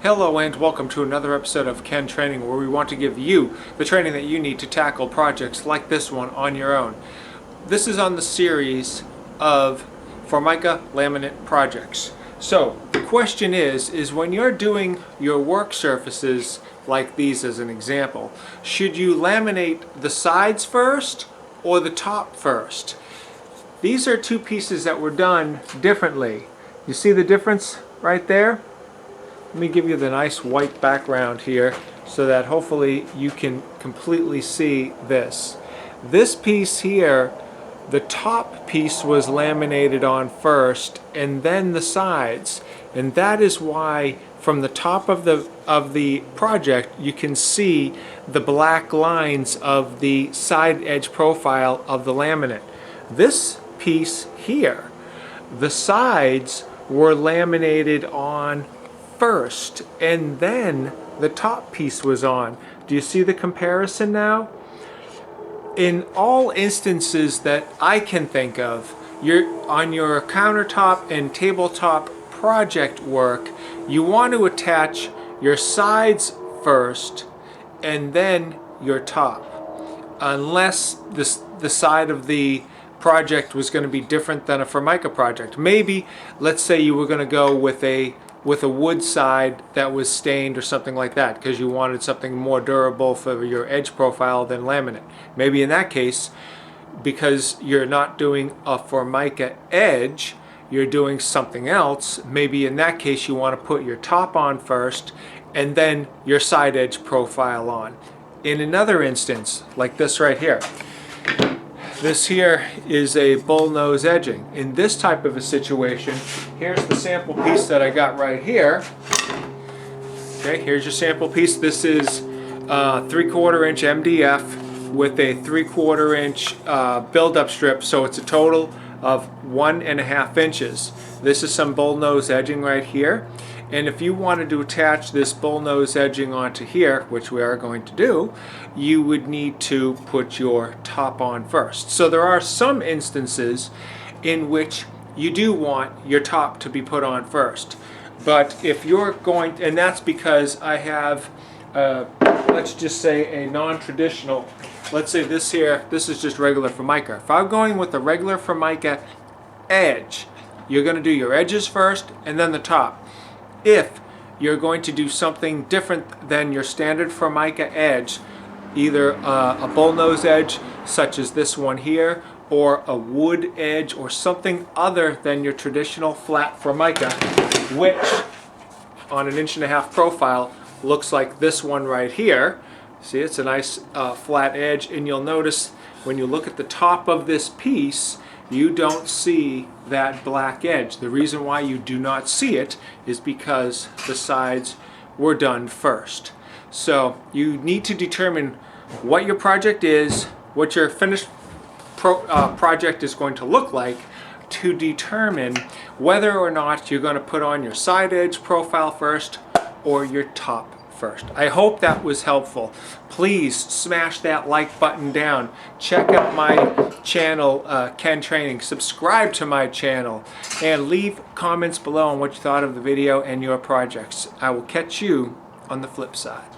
Hello and welcome to another episode of Ken Training, where we want to give you the training that you need to tackle projects like this one on your own. This is on the series of Formica Laminate projects. So the question is when you're doing your work surfaces like these as an example, should you laminate the sides first or the top first? These are two pieces that were done differently. You see the difference right there? Let me give you the nice white background here so that hopefully you can completely see this. This piece here, the top piece was laminated on first and then the sides. And that is why from the top of the project you can see the black lines of the side edge profile of the laminate. This piece here, the sides were laminated on first and then the top piece was on. Do you see the comparison now? In all instances that I can think of, on your countertop and tabletop project work, you want to attach your sides first and then your top, unless the side of the project was going to be different than a Formica project. Maybe, let's say you were going to go with a wood side that was stained or something like that because you wanted something more durable for your edge profile than laminate. Maybe in that case, because you're not doing a Formica edge, you're doing something else, maybe in that case you want to put your top on first and then your side edge profile on. In another instance, like this right here, this here is a bullnose edging. In this type of a situation, here's the sample piece that I got right here. Okay, here's your sample piece. This is 3/4 inch MDF with a 3/4 inch build-up strip, so it's a total of 1.5 inches. This is some bullnose edging right here. And if you wanted to attach this bullnose edging onto here, which we are going to do, you would need to put your top on first. So there are some instances in which you do want your top to be put on first. But if you're going, and that's because I have, let's just say a non-traditional, let's say this here, this is just regular Formica. If I'm going with a regular Formica edge, you're going to do your edges first and then the top. If you're going to do something different than your standard Formica edge, either a bullnose edge such as this one here, or a wood edge, or something other than your traditional flat Formica, which on an 1.5 inch profile looks like this one right here. See, it's a nice flat edge, and you'll notice when you look at the top of this piece, you don't see that black edge. The reason why you do not see it is because the sides were done first. So you need to determine what your project is, what your finished project is going to look like, to determine whether or not you're going to put on your side edge profile first or your top first. I hope that was helpful. Please smash that like button down. Check out my channel, Ken Training. Subscribe to my channel and leave comments below on what you thought of the video and your projects. I will catch you on the flip side.